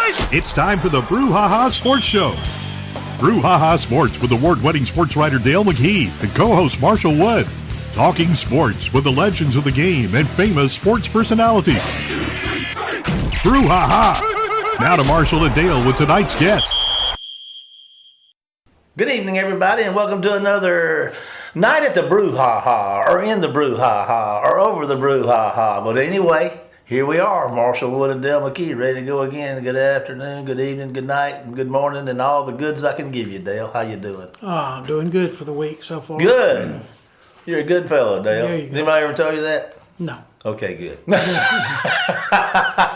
It's time for the Brouhaha Sports Show. Brouhaha Sports with award-winning sports writer Dale McKee and co-host Marshall Wood. Talking sports with the legends of the game and famous sports personalities. Brouhaha! Now to Marshall and Dale with tonight's guest. Good evening, everybody, and welcome to another night at the Brouhaha, or in the Brouhaha, or over the Brouhaha. But anyway, here we are, Marshall Wood and Dale McKee, ready to go again. Good afternoon, good evening, good night, and good morning, and all the goods I can give you, Dale. How you doing? Oh, I'm doing good for the week so far. Good. You're a good fellow, Dale. There you go. Anybody ever told you that? No. Okay, good.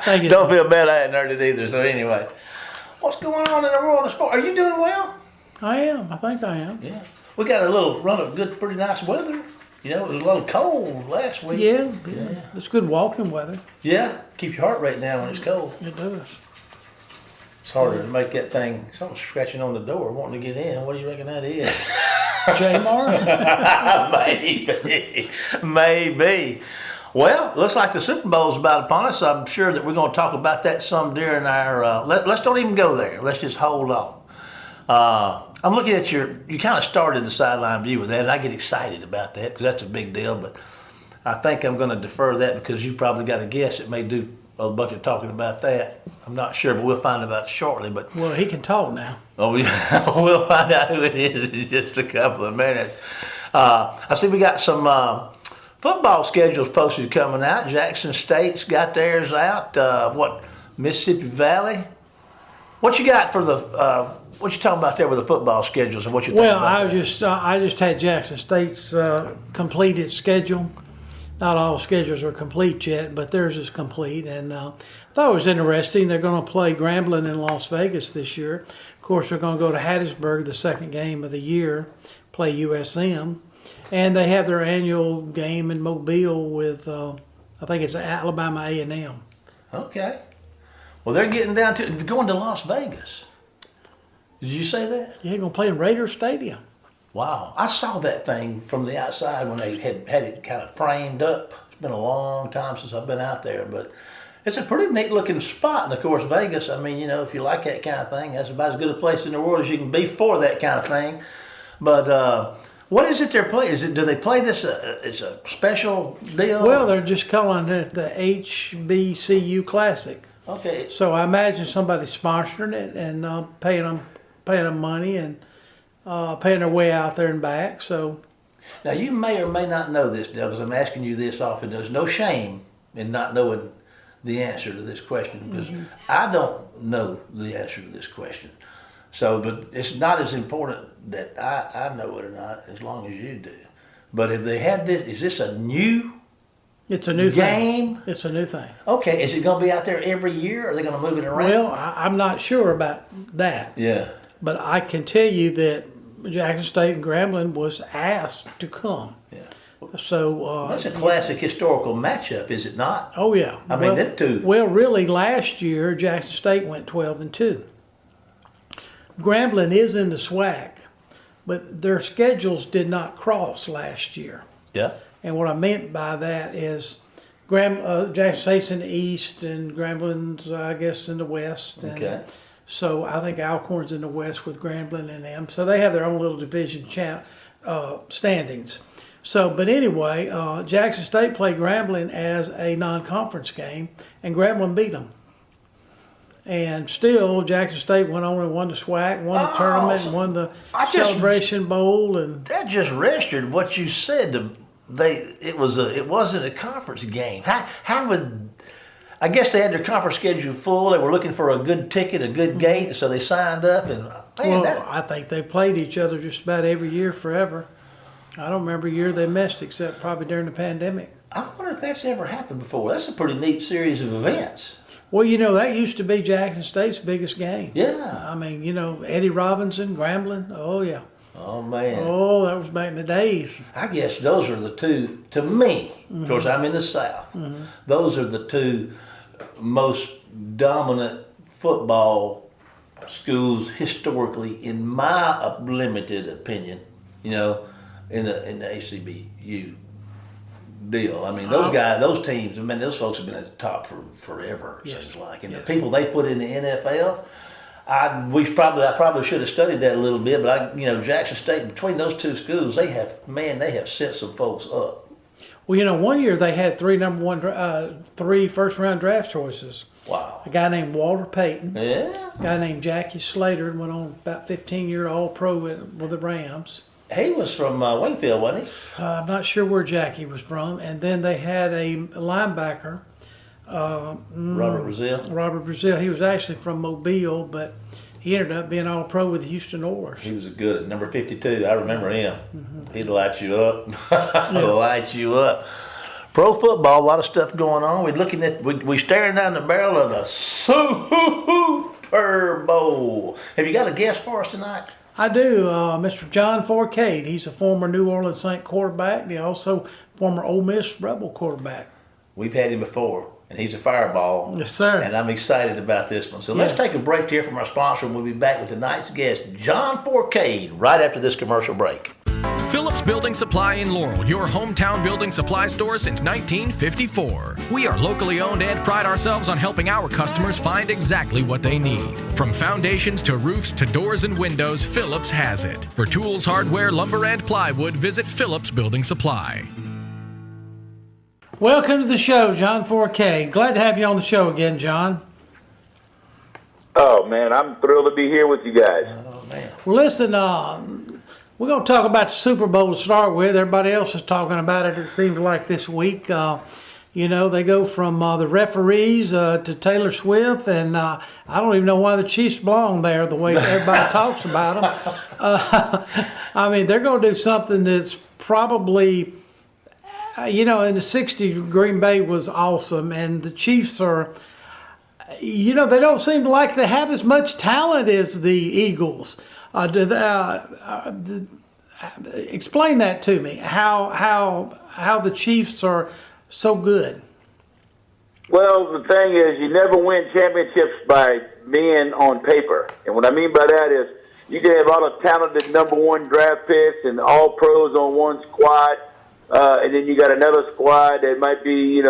Thank you. Don't feel bad I hadn't heard it either. So anyway, what's going on in the world of sport? Are you doing well? I am. I think I am. Yeah. We got a little run of good, pretty nice weather. You know, it was a little cold last week. Yeah. It's good walking weather. Yeah. Keep your heart rate down when it's cold. It does. It's harder to make that thing. Something's scratching on the door wanting to get in. What do you reckon that is? J-Mar? Maybe. Well, looks like the Super Bowl's about upon us. I'm sure that we're going to talk about that some during our. Let's don't even go there. Let's just hold off. I'm looking at you kind of started the sideline view with that, and I get excited about that because that's a big deal. But I think I'm going to defer that because you've probably got a guess that may do a bunch of talking about that. I'm not sure, but we'll find out shortly. But Well, he can talk now. oh, yeah, we'll find out who it is in just a couple of minutes. I see we got some football schedules posted coming out. Jackson State's got theirs out. Mississippi Valley? What you got for the? What you talking about there with the football schedules and what you? Well, about I just had Jackson State's completed schedule. Not all schedules are complete yet, but theirs is complete, and I thought it was interesting. They're going to play Grambling in Las Vegas this year. Of course, they're going to go to Hattiesburg, the second game of the year, play USM, and they have their annual game in Mobile with I think it's Alabama A&M. Okay. Well, they're getting down to going to Las Vegas. Did you say that? Yeah, they're going to play in Raiders Stadium. Wow. I saw that thing from the outside when they had it kind of framed up. It's been a long time since I've been out there, but it's a pretty neat looking spot. And of course, Vegas, I mean, you know, if you like that kind of thing, that's about as good a place in the world as you can be for that kind of thing. But what is it they're playing? Do they play this? It's a special deal? Well, they're just calling it the HBCU Classic. Okay. So I imagine somebody sponsoring it and paying them money and paying their way out there and back. So Now, you may or may not know this, Dale, because I'm asking you this often. There's no shame in not knowing the answer to this question, because I don't know the answer to this question. So, but it's not as important that I know it or not, as long as you do. But if they had this, is this a new it's a new game? thing. It's a new thing. Okay, is it going to be out there every year, or are they going to move it around? Well, I'm not sure about that. Yeah. But I can tell you that Jackson State and Grambling was asked to come. Yeah. So That's a classic historical matchup, is it not? oh yeah. I mean, them two. Well, really, last year Jackson State went 12-2. Grambling is in the SWAC, but their schedules did not cross last year. Yeah. And what I meant by that is Jackson State's in the east and Grambling's, I guess, in the west. And Okay. so I think Alcorn's in the west with Grambling and them. So they have their own little division standings. So, but anyway, Jackson State played Grambling as a non-conference game, and Grambling beat them. And still, Jackson State went on and won the SWAC, won the tournament, and won the Celebration Bowl. And that just registered what you said. It wasn't a conference game. How would? I guess they had their conference schedule full. They were looking for a good ticket, a good gate, so they signed up. And I think they played each other just about every year forever. I don't remember a year they missed, except probably during the pandemic. I wonder if that's ever happened before. That's a pretty neat series of events. Well, you know, that used to be Jackson State's biggest game. Yeah. I mean, you know, Eddie Robinson, Grambling. Oh, yeah. Oh, man. Oh, that was back in the days. I guess those are the two, to me, of course, I'm in the South. Those are the two most dominant football schools historically, in my limited opinion, you know, in the ACBU deal. I mean, those guys, those teams, I mean, those folks have been at the top for forever, it seems like. And the people they put in the NFL, I probably should have studied that a little bit, but Jackson State, between those two schools, they have set some folks up. Well, one year they had three first-round draft choices. Wow. A guy named Walter Payton. Yeah. A guy named Jackie Slater went on about 15-year All-Pro with the Rams. He was from Wingfield, wasn't he? I'm not sure where Jackie was from. And then they had a linebacker. Robert Brazile. Robert Brazile. He was actually from Mobile, but he ended up being All-Pro with the Houston Oilers. He was a good number 52. I remember him. Mm-hmm. He'd light you up. Light you up. Pro football, a lot of stuff going on. We're staring down the barrel of the Super Bowl. Have you got a guest for us tonight? I do. Mr. John Fourcade. He's a former New Orleans Saint quarterback. He's also former Ole Miss Rebel quarterback. We've had him before, and he's a fireball. Yes, sir. And I'm excited about this one. So let's take a break here from our sponsor, and we'll be back with tonight's guest, John Fourcade, right after this commercial break. Phillips Building Supply in Laurel, your hometown building supply store since 1954. We are locally owned and pride ourselves on helping our customers find exactly what they need. From foundations to roofs to doors and windows, Phillips has it. For tools, hardware, lumber, and plywood, visit Phillips Building Supply. Welcome to the show, John Fourcade. Glad to have you on the show again, John. Oh, man, I'm thrilled to be here with you guys. Oh, man. Well, listen, we're going to talk about the Super Bowl to start with. Everybody else is talking about it, it seems like, this week. They go from the referees to Taylor Swift, and I don't even know why the Chiefs belong there the way everybody talks about them. They're going to do something that's probably, in the 60s, Green Bay was awesome, and the Chiefs are, they don't seem like they have as much talent as the Eagles. Explain that to me. How the Chiefs are so good. Well, the thing is, you never win championships by being on paper. And what I mean by that is you can have a lot of talented number one draft picks and all pros on one squad, and then you got another squad that might be,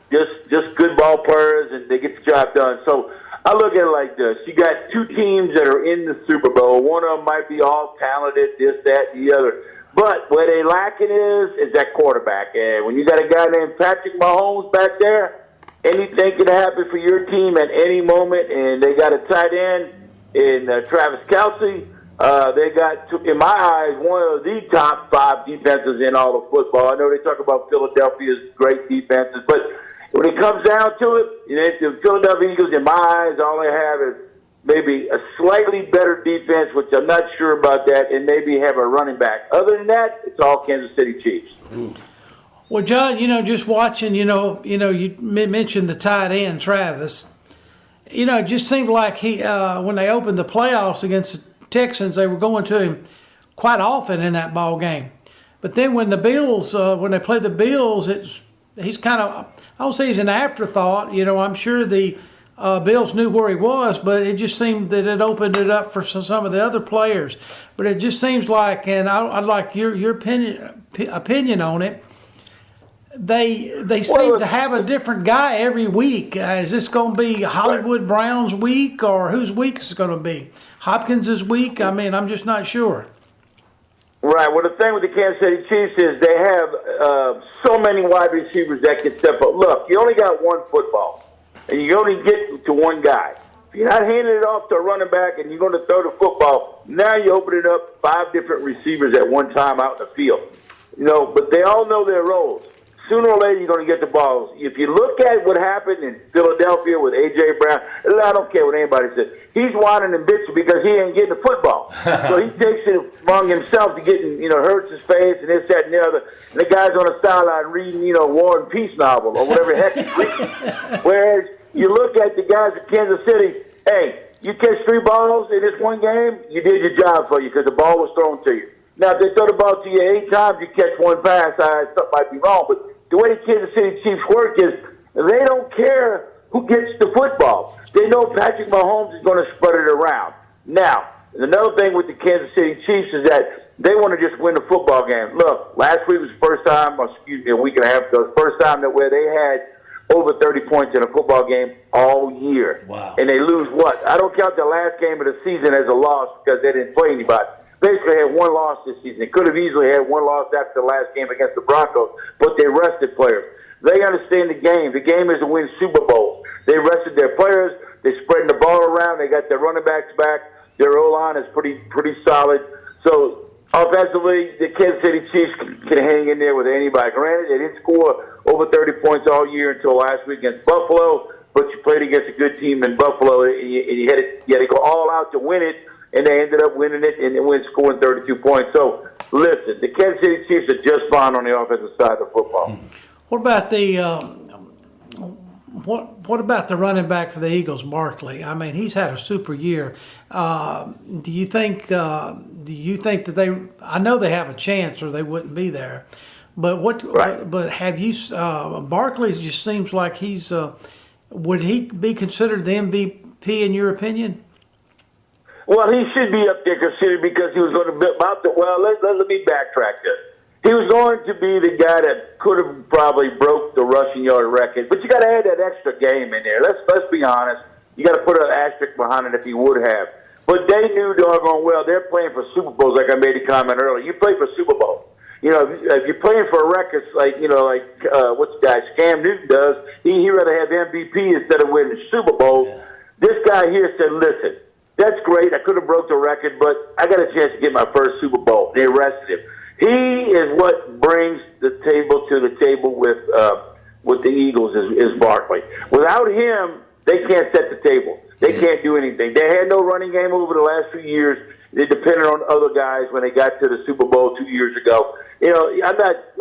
just good ball players, and they get the job done. So I look at it like this. You got two teams that are in the Super Bowl. One of them might be all talented, this, that, the other. But where they lacking is that quarterback. And when you got a guy named Patrick Mahomes back there, anything can happen for your team at any moment. And they got a tight end in Travis Kelce. They got, in my eyes, one of the top 5 defenses in all of football. I know they talk about Philadelphia's great defenses, but when it comes down to it, the Philadelphia Eagles, in my eyes, all they have is maybe a slightly better defense, which I'm not sure about that, and maybe have a running back. Other than that, it's all Kansas City Chiefs. Well, John, just watching, you mentioned the tight end, Travis. It just seemed like he, when they opened the playoffs against the Texans, they were going to him quite often in that ball game. But then when the Bills, when they played the Bills, he's kind of, I don't say he's an afterthought. I'm sure the Bills knew where he was, but it just seemed that it opened it up for some of the other players. But it just seems like, and I'd like your opinion on it. They seem to have a different guy every week. Is this going to be Hollywood Brown's week, or whose week is it going to be? Hopkins' week? I'm just not sure. Right. Well, the thing with the Kansas City Chiefs is they have so many wide receivers that can step up. Look, you only got one football, and you only get to one guy. If you're not handing it off to a running back and you're going to throw the football, now you're opening up 5 different receivers at one time out in the field. But they all know their roles. Sooner or later, you're going to get the balls. If you look at what happened in Philadelphia with A.J. Brown, I don't care what anybody says. He's whining and bitching because he ain't getting the football. So he takes it among himself to getting, hurts his face and this, that, and the other. And the guy's on the sideline reading, War and Peace novel or whatever the heck he's reading. Whereas you look at the guys at Kansas City, hey, you catch 3 balls in this one game, you did your job for you because the ball was thrown to you. Now, if they throw the ball to you 8 times, you catch 1 pass, something might be wrong. But the way the Kansas City Chiefs work is they don't care who gets the football. They know Patrick Mahomes is going to spread it around. Now, another thing with the Kansas City Chiefs is that They want to just win the football game. Look, last week was the first time, a week and a half ago, the first time that where they had over 30 points in a football game all year. Wow. And they lose what? I don't count the last game of the season as a loss because they didn't play anybody. Basically had one loss this season. They could have easily had one loss after the last game against the Broncos, but they rested players. They understand the game. The game is to win Super Bowls. They rested their players. They're spreading the ball around. They got their running backs back. Their O-line is pretty solid. So offensively, the Kansas City Chiefs can hang in there with anybody. Granted, they didn't score over 30 points all year until last week against Buffalo, but you played against a good team in Buffalo, and you had to go all out to win it, and they ended up winning it and went scoring 32 points. So, listen, the Kansas City Chiefs are just fine on the offensive side of football. What about the what about the running back for the Eagles, Barkley? I mean, he's had a super year. Do you think that they? I know they have a chance, or they wouldn't be there. But Right. But have you? Barkley just seems like he's. Would he be considered the MVP in your opinion? Well, he should be up there considered because he was going to be about the. Well, let me backtrack this. He was going to be the guy that could have probably broke the rushing yard record, but you got to add that extra game in there. Let's be honest. You got to put an asterisk behind it if he would have. But they knew doggone well they're playing for Super Bowls. Like I made a comment earlier, you play for Super Bowl. You know, if you're playing for records like what's the guy Cam Newton does, he rather have MVP instead of winning the Super Bowl. Yeah. This guy here said, "Listen, that's great. I could have broke the record, but I got a chance to get my first Super Bowl." They arrested him. He is what brings the table to the table with the Eagles is Barkley. Without him, they can't set the table. They can't do anything. They had no running game over the last few years. They depended on other guys when they got to the Super Bowl 2 years ago. You know,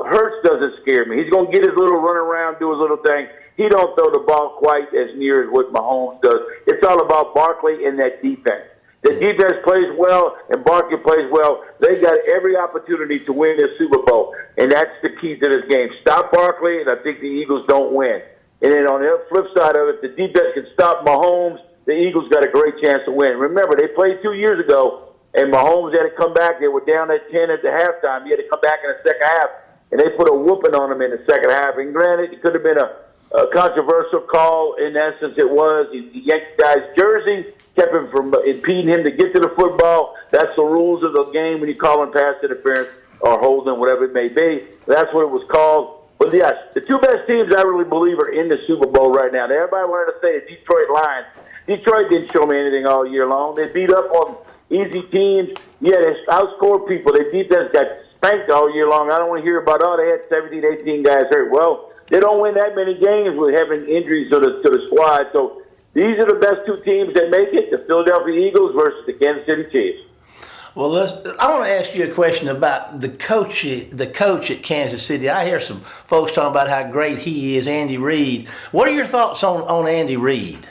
Hurts doesn't scare me. He's going to get his little run around, do his little thing. He don't throw the ball quite as near as what Mahomes does. It's all about Barkley and that defense. The defense plays well and Barkley plays well. They got every opportunity to win this Super Bowl, and that's the key to this game. Stop Barkley, and I think the Eagles don't win. And then on the flip side of it, the defense can stop Mahomes. The Eagles got a great chance to win. Remember, they played 2 years ago, and Mahomes had to come back. They were down at 10 at the halftime. He had to come back in the second half, and they put a whooping on him in the second half. And granted, it could have been a controversial call. In essence, it was. He yanked the guy's jersey, kept him from impeding him to get to the football. That's the rules of the game when you call him pass interference or holding, whatever it may be. That's what it was called. But yes, the two best teams I really believe are in the Super Bowl right now. Everybody wanted to say the Detroit Lions. Detroit didn't show me anything all year long. They beat up on easy teams. Yeah, they outscored people. Their defense got spanked all year long. I don't want to hear about, they had 17, 18 guys hurt. Well, they don't win that many games with having injuries to the squad. So these are the best two teams that make it, the Philadelphia Eagles versus the Kansas City Chiefs. Well, I want to ask you a question about the coach at Kansas City. I hear some folks talking about how great he is, Andy Reid. What are your thoughts on Andy Reid?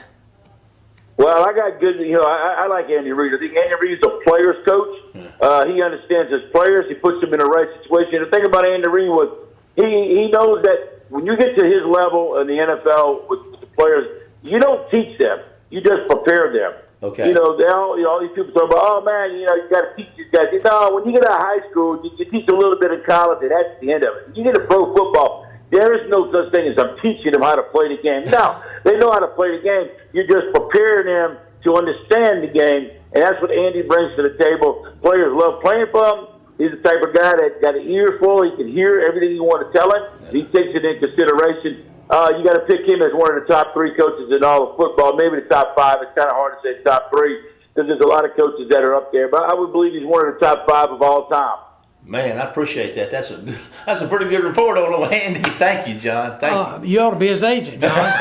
Well, I got good. I like Andy Reid. I think Andy Reid's a player's coach. He understands his players. He puts them in the right situation. The thing about Andy Reid was he knows that when you get to his level in the NFL with the players, you don't teach them. You just prepare them. Okay. All these people talk about, you got to teach these guys. No, when you get out of high school, you teach a little bit in college, and that's the end of it. You get to pro football, there is no such thing as I'm teaching them how to play the game. No, they know how to play the game. You're just preparing them to understand the game, and that's what Andy brings to the table. Players love playing for him. He's the type of guy that got an ear full. He can hear everything you want to tell him. He takes it into consideration. You got to pick him as one of the top three coaches in all of football, maybe the top five. It's kind of hard to say top three because there's a lot of coaches that are up there. But I would believe he's one of the top five of all time. Man, I appreciate that. That's a pretty good report on Andy. Thank you, John. Thank you. You ought to be his agent, John.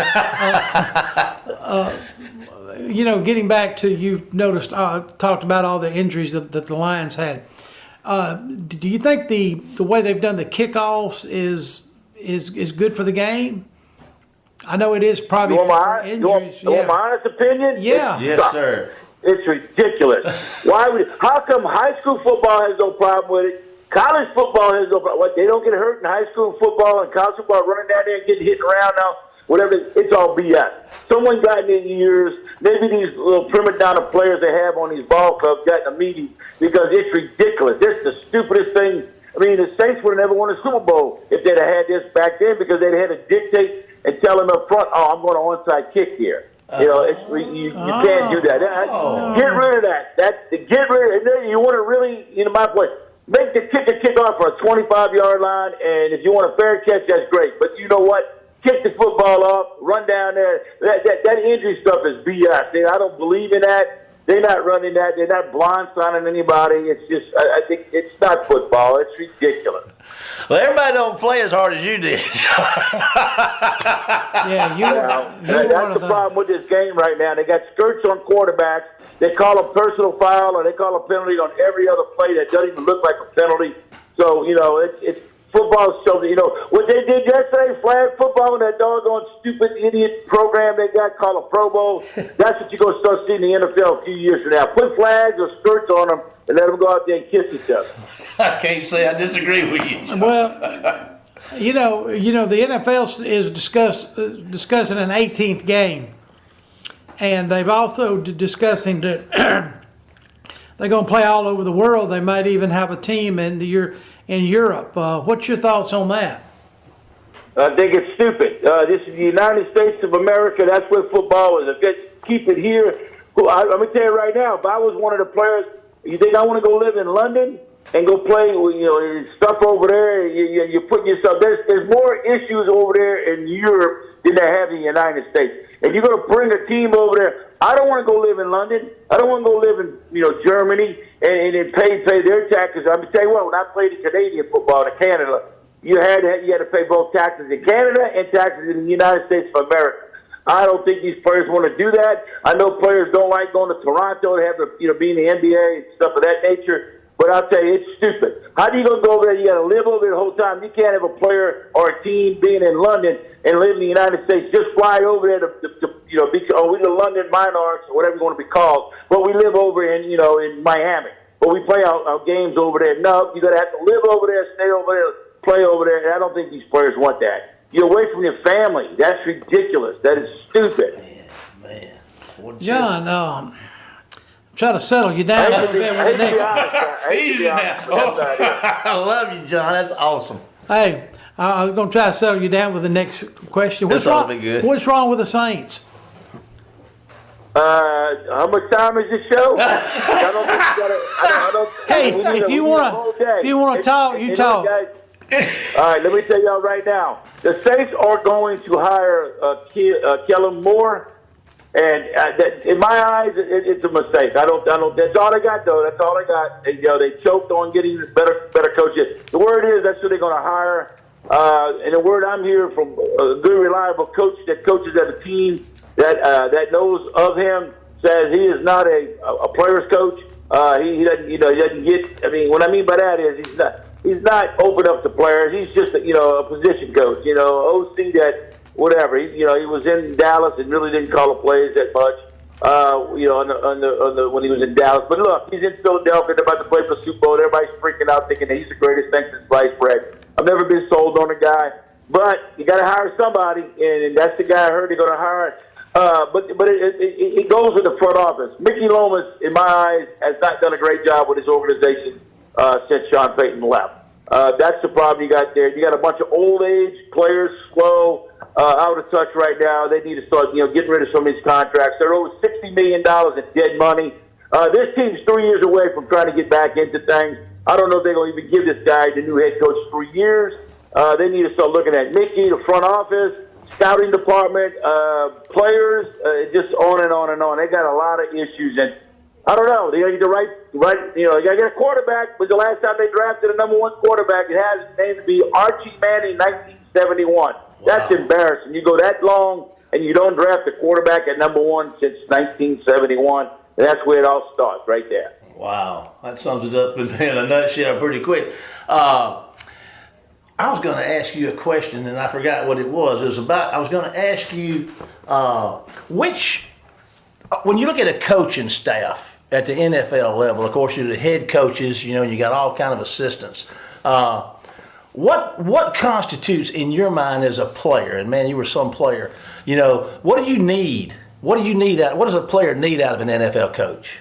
Getting back to you noticed talked about all the injuries that the Lions had. Do you think the way they've done the kickoffs is good for the game? I know it is probably for injuries. You want my honest opinion? Yeah. Yes, sir. It's ridiculous. How come high school football has no problem with it? College football has no problem. What, they don't get hurt in high school football and college football running down there and getting hit around now? Whatever. It's all BS. Someone got in their ears. Maybe these little prima donna players they have on these ball clubs got in a meeting because it's ridiculous. This is the stupidest thing. I mean, the Saints would have never won a Super Bowl if they'd have had this back then because they'd had to dictate and tell them up front, "Oh, I'm going to onside kick here." You know, you can't do that. Get rid of that. Get rid of it. You want to really, my point, make the kick off for a 25-yard line, and if you want a fair catch, that's great. But you know what? Kick the football off, run down there. That injury stuff is BS. I don't believe in that. They're not running that. They're not blindsiding anybody. It's just, I think it's not football. It's ridiculous. Well, everybody don't play as hard as you did. That's the problem with this game right now. They got skirts on quarterbacks. They call a personal foul or they call a penalty on every other play that doesn't even look like a penalty. So, it's football. So, what they did yesterday, flag football, and that doggone stupid idiot program they got called a Pro Bowl, that's what you're going to start seeing in the NFL a few years from now. Put flags or skirts on them and let them go out there and kiss each other. I can't say I disagree with you. Well, the NFL is discussing an 18th game, and they've also discussing that they're going to play all over the world. They might even have a team in Europe. What's your thoughts on that? I think it's stupid. This is the United States of America. That's where football is. If they keep it here, I'm going to tell you right now, if I was one of the players, you think I want to go live in London and go play, stuff over there? You're putting yourself. There's more issues over there in Europe than they have in the United States. And you're going to bring a team over there. I don't want to go live in London. I don't want to go live in Germany and pay their taxes. I'm going to tell you what. When I played in Canadian football in Canada, you had to pay both taxes in Canada and taxes in the United States of America. I don't think these players want to do that. I know players don't like going to Toronto to have be in the NBA and stuff of that nature. But I'll tell you, it's stupid. How do you go over there? You got to live over there the whole time. You can't have a player or a team being in London and live in the United States. Just fly over there to we're the London Monarchs or whatever you want to be called. But we live over in Miami. But we play our games over there. No, you got to have to live over there, stay over there, play over there. And I don't think these players want that. You're away from your family. That's ridiculous. That is stupid. Man. John, I'm trying to settle you down a little bit with the next. Easy now. I love you, John. That's awesome. Hey, I was going to try to settle you down with the next question. This ought to be good. What's wrong with the Saints? How much time is this show? I don't think you gotta, Hey, if you want to talk, you talk. Guys, all right, let me tell y'all right now. The Saints are going to hire Kellen Moore, and in my eyes, it's a mistake. I don't. That's all I got, though. That's all I got. They choked on getting better coaches. The word is that's who they're going to hire. And the word I'm hearing from a good, reliable coach that coaches at a team that knows of him says he is not a player's coach. He doesn't. He doesn't get. I mean, what I mean by that is he's not open up to players. He's just a position coach. OC that whatever. He was in Dallas and really didn't call the plays that much. When he was in Dallas. But look, he's in Philadelphia. They're about to play for Super Bowl. Everybody's freaking out thinking that he's the greatest thing since sliced bread. I've never been sold on a guy, but you got to hire somebody, and that's the guy I heard they're going to hire. But it goes with the front office. Mickey Lomas, in my eyes, has not done a great job with his organization since Sean Payton left. That's the problem you got there. You got a bunch of old age players, slow, out of touch right now. They need to start, getting rid of some of these contracts. They're over $60 million in dead money. This team's 3 years away from trying to get back into things. I don't know if they're going to even give this guy the new head coach 3 years. They need to start looking at Mickey, the front office, scouting department, players, just on and on and on. They got a lot of issues, and I don't know. They got the right. You got to get a quarterback. Was the last time they drafted a number one quarterback? It has his name to be Archie Manning, 1971. Wow. That's embarrassing. You go that long and you don't draft a quarterback at number one since 1971. And that's where it all starts, right there. Wow, that sums it up in a nutshell pretty quick. I was going to ask you a question, and I forgot what it was. I was going to ask you when you look at a coaching staff at the NFL level, of course, you're the head coaches, and you got all kind of assistants. what constitutes in your mind as a player? And man, you were some player. What do you need? What does a player need out of an NFL coach?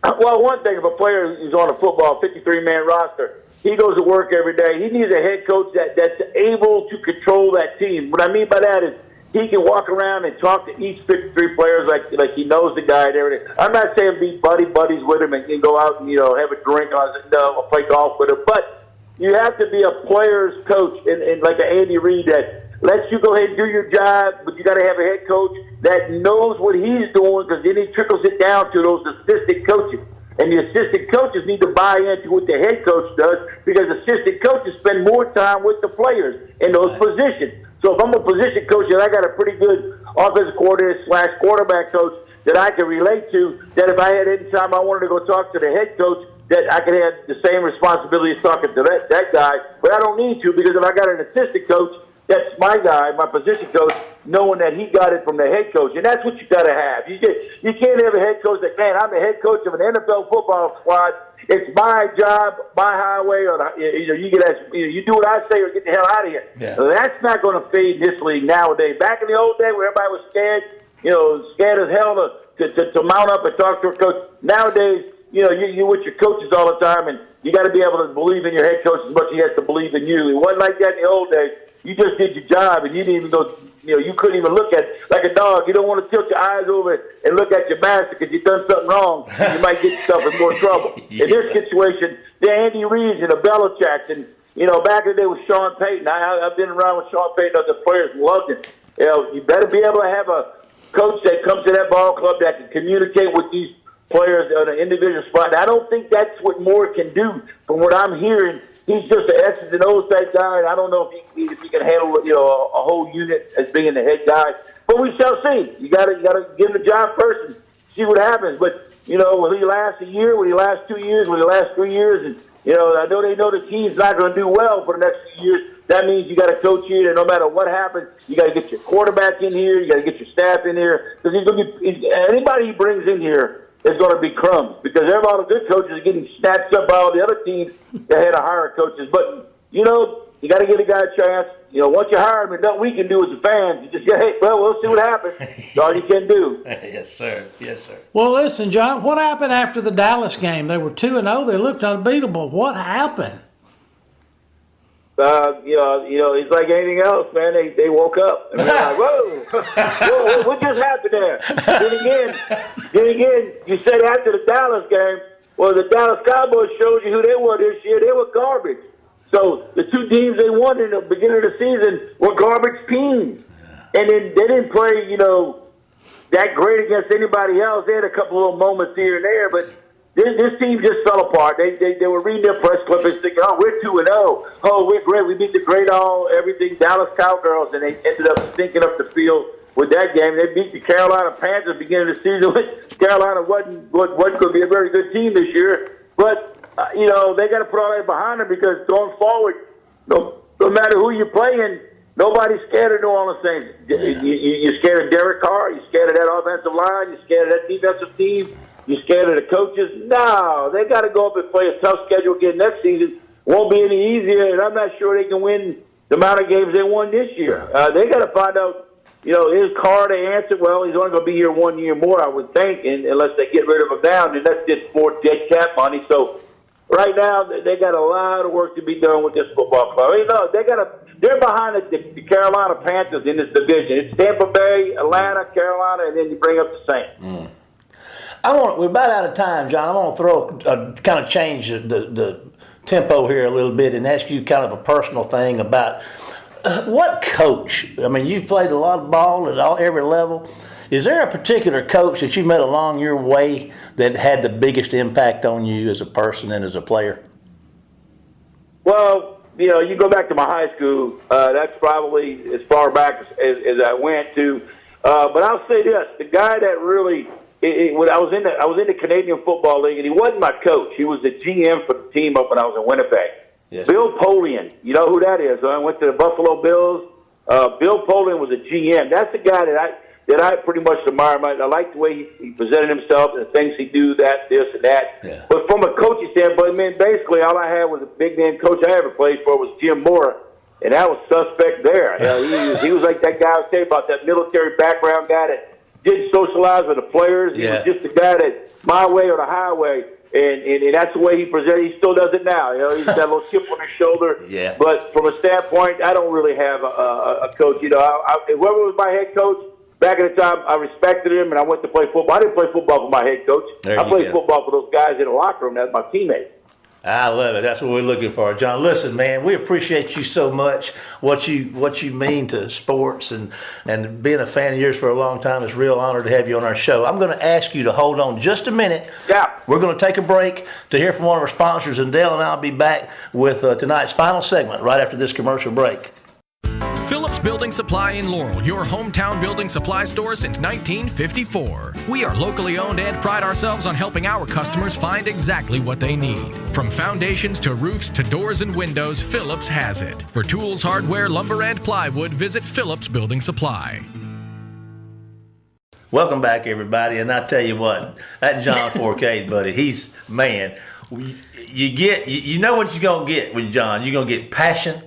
Well, one thing, if a player is on a football 53-man roster, he goes to work every day. He needs a head coach that's able to control that team. What I mean by that is he can walk around and talk to each 53 players like he knows the guy and everything. I'm not saying be buddies with him and go out and have a drink or play golf with him, but you have to be a player's coach and like an Andy Reid that lets you go ahead and do your job, but you got to have a head coach that knows what he's doing, because then he trickles it down to those assistant coaches. And the assistant coaches need to buy into what the head coach does, because assistant coaches spend more time with the players in those positions. So if I'm a position coach and I got a pretty good offensive coordinator / quarterback coach that I can relate to, that if I had any time I wanted to go talk to the head coach, that I could have the same responsibility as talking to that guy. But I don't need to, because if I got an assistant coach, that's my guy, my position coach, knowing that he got it from the head coach. And that's what you got to have. You can't have a head coach that, man, I'm the head coach of an NFL football squad. It's my job, my highway, or you do what I say or get the hell out of here. Yeah. That's not going to fade in this league nowadays. Back in the old day where everybody was scared, scared as hell to mount up and talk to a coach. Nowadays, you're with your coaches all the time, and you got to be able to believe in your head coach as much as he has to believe in you. It wasn't like that in the old days. You just did your job, and you didn't even go. You couldn't even look at like a dog. You don't want to tilt your eyes over and look at your master because you've done something wrong. You might get yourself in more trouble. Yeah. In this situation, the Andy Reid's and the Belichick's, and back in the day with Sean Payton. I've been around with Sean Payton. Other players loved him. You better be able to have a coach that comes to that ball club that can communicate with these players on an individual spot. And I don't think that's what Moore can do. From what I'm hearing, he's just an X's and O's type guy, and I don't know if he can handle a whole unit as being the head guy. But we shall see. You got to give him the job first and see what happens. But will he last a year? Will he last 2 years? Will he last 3 years? And I know they know the team's not going to do well for the next few years. That means you got to coach here, and no matter what happens, you got to get your quarterback in here. You got to get your staff in here, because anybody he brings in here is going to be crumbs, because all the good coaches are getting snatched up by all the other teams that had to hire coaches. But, you got to give a guy a chance. Once you hire him, and nothing we can do as a fan, you just say, hey, well, we'll see what happens. That's all you can do. Yes, sir. Yes, sir. Well, listen, John, what happened after the Dallas game? They were 2-0. They looked unbeatable. What happened? It's like anything else, man. They woke up and they're like, whoa, what just happened there? Then again, you said after the Dallas game, well, the Dallas Cowboys showed you who they were this year. They were garbage. So the two teams they won in the beginning of the season were garbage teams. And then they didn't play, that great against anybody else. They had a couple little moments here and there, but this team just fell apart. They were reading their press clippings thinking, oh, we're 2-0. Oh, we're great. We beat the great everything Dallas Cowgirls, and they ended up stinking up the field with that game. They beat the Carolina Panthers beginning of the season. Carolina wasn't going to be a very good team this year. But, they got to put all that behind them, because going forward, no matter who you're playing, nobody's scared of New Orleans Saints. You're scared of Derek Carr. You're scared of that offensive line. You're scared of that defensive team. You're scared of the coaches? No, they got to go up and play a tough schedule again next season. Won't be any easier, and I'm not sure they can win the amount of games they won this year. They got to find out, is Carr the answer? Well, he's only going to be here 1 year more, I would think, and unless they get rid of him now, and that's just more dead cap money. So right now, they got a lot of work to be done with this football club. They're behind the Carolina Panthers in this division. It's Tampa Bay, Atlanta, Carolina, and then you bring up the Saints. We're about out of time, John. I want to kind of change the tempo here a little bit and ask you kind of a personal thing about what coach. I mean, you've played a lot of ball at every level. Is there a particular coach that you met along your way that had the biggest impact on you as a person and as a player? Well, you go back to my high school. That's probably as far back as I went to. But I'll say this: the guy that really when I was in the Canadian Football League, and he wasn't my coach. He was the GM for the team up when I was in Winnipeg. Yes. Bill Polian, you know who that is? I went to the Buffalo Bills. Bill Polian was a GM. That's the guy that that I pretty much admire him. I like the way he presented himself and the things he do, that, this, and that. Yeah. But from a coaching standpoint, man, basically all I had was a big name coach I ever played for was Jim Moore, and that was suspect there. He was like that guy I was saying about, that military background guy that didn't socialize with the players. He was just the guy that my way or the highway. And that's the way he presented. He still does it now. He's got a little chip on his shoulder. Yeah. But from a standpoint, I don't really have a coach. Whoever was my head coach back in the time, I respected him, and I went to play football. I didn't play football for my head coach. I played football for those guys in the locker room. That's my teammates. I love it. That's what we're looking for, John. Listen, man, we appreciate you so much. What you mean to sports and being a fan of yours for a long time. It's a real honor to have you on our show. I'm going to ask you to hold on just a minute. Yeah. We're going to take a break to hear from one of our sponsors, and Dale and I'll be back with tonight's final segment right after this commercial break. Phillips Building Supply in Laurel, your hometown building supply store since 1954. We are locally owned and pride ourselves on helping our customers find exactly what they need. From foundations to roofs to doors and windows, Phillips has it. For tools, hardware, lumber, and plywood, visit Phillips Building Supply. Welcome back, everybody. And I tell you what, that John Fourcade, buddy, he's, man, you know what you're going to get with John. You're going to get passion,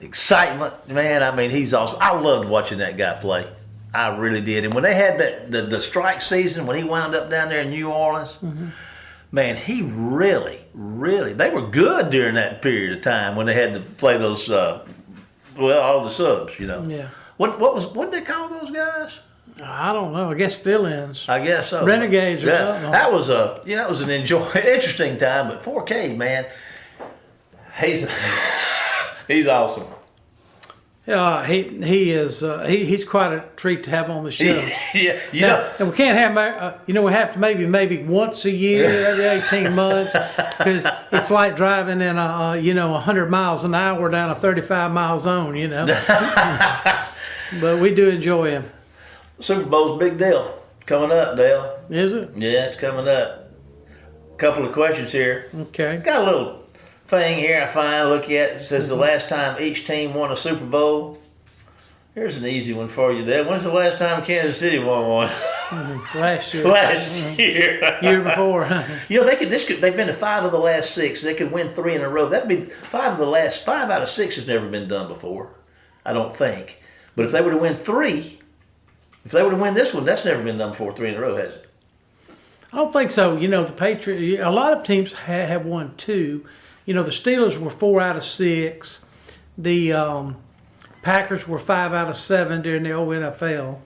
excitement, man. I mean, he's awesome. I loved watching that guy play. I really did. And when they had the strike season, when he wound up down there in New Orleans, man, he really, they were good during that period of time when they had to play those, all the subs, Yeah. What did they call those guys? I don't know. I guess fill-ins. I guess so. Renegades or something. That was an interesting time. But Fourcade, man, he's awesome. He is. He's quite a treat to have on the show. Yeah, and we can't have. We have to maybe once a year, every 18 months, because it's like driving in 100 miles an hour down a 35-mile zone. But we do enjoy him. Super Bowl's a big deal coming up, Dale. Is it? Yeah, it's coming up. Couple of questions here. Okay. Got a little thing here I find, look at. It says the last time each team won a Super Bowl. Here's an easy one for you, Dale. When's the last time Kansas City won one? Last year. Year. Year before. They've been to 5 of the last 6. They could win 3 in a row. That'd be 5 out of 6 has never been done before, I don't think. But if they were to win 3, if they were to win this one, that's never been done before, 3 in a row, has it? I don't think so. The Patriots, a lot of teams have won 2. The Steelers were 4 out of 6. The Packers were 5 out of 7 during the old NFL.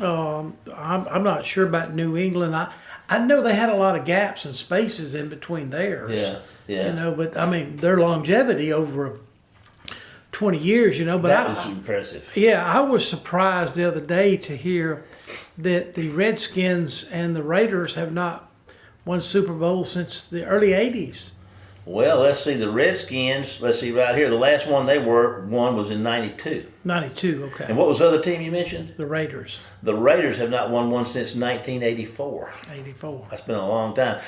I'm not sure about New England. I know they had a lot of gaps and spaces in between theirs. Yeah. But I mean, their longevity over 20 years, but that was impressive. Yeah, I was surprised the other day to hear that the Redskins and the Raiders have not won Super Bowl since the early 80s. Well, let's see, the Redskins, let's see right here, the last one they won was in 92. 92, okay. And what was the other team you mentioned? The Raiders. The Raiders have not won one since 1984. 84. That's been a long time.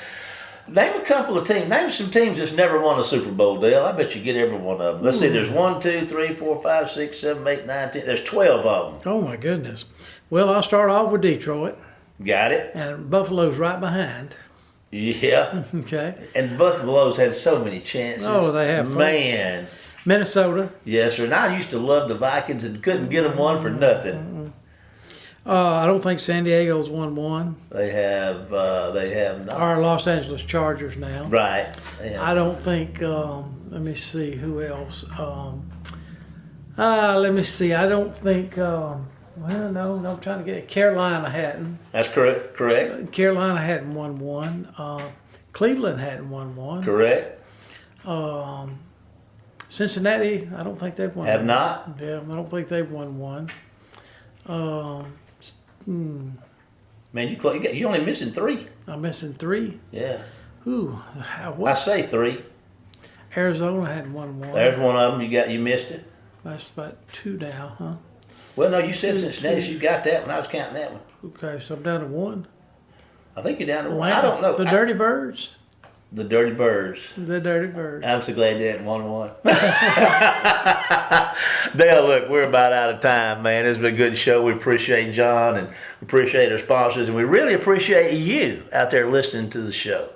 Name a couple of teams. Name some teams that's never won a Super Bowl, Dale. I bet you get every one of them. Let's see, there's 1, 2, 3, 4, 5, 6, 7, 8, 9, 10. There's 12 of them. Oh, my goodness. Well, I'll start off with Detroit. Got it? And Buffalo's right behind. Yeah. Okay. And Buffalo's had so many chances. Oh, they have. Man. Minnesota. Yes, sir. And I used to love the Vikings and couldn't get them one for nothing. I don't think San Diego's won one. They have not. Our Los Angeles Chargers now. Right. I don't think, let me see, who else? Let me see, I don't think, no, I'm trying to get Carolina hadn't. That's correct. Carolina hadn't won one. Cleveland hadn't won one. Correct. Cincinnati, I don't think they've won Have one. not? Yeah, I don't think they've won one. Man, you're only missing 3. I'm missing 3. Yeah. Ooh, what? I say 3. Arizona hadn't won one. There's one of them. You missed it. That's about 2 now, huh? Well, no, you said Cincinnati. So you got that one. I was counting that one. Okay, so I'm down to 1. I think you're down to 1. I don't know. The Dirty Birds? The Dirty Birds. The Dirty Birds. I'm so glad you didn't 1-1. Dale, look, we're about out of time, man. It's been a good show. We appreciate John and appreciate our sponsors, and we really appreciate you out there listening to the show.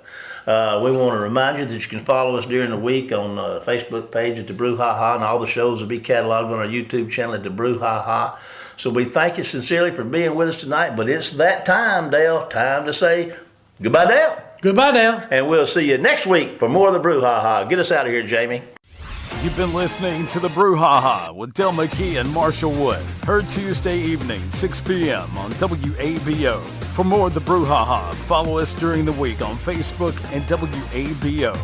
We want to remind you that you can follow us during the week on the Facebook page at the Brouhaha, and all the shows will be cataloged on our YouTube channel at the Brouhaha. So we thank you sincerely for being with us tonight, but it's that time, Dale. Time to say goodbye, Dale. Goodbye, Dale. And we'll see you next week for more of the Brouhaha. Get us out of here, Jamie. You've been listening to the Brouhaha with Del McKee and Marshall Wood. Heard Tuesday evening, 6 p.m. on WABO. For more of the Brouhaha, follow us during the week on Facebook and WABO.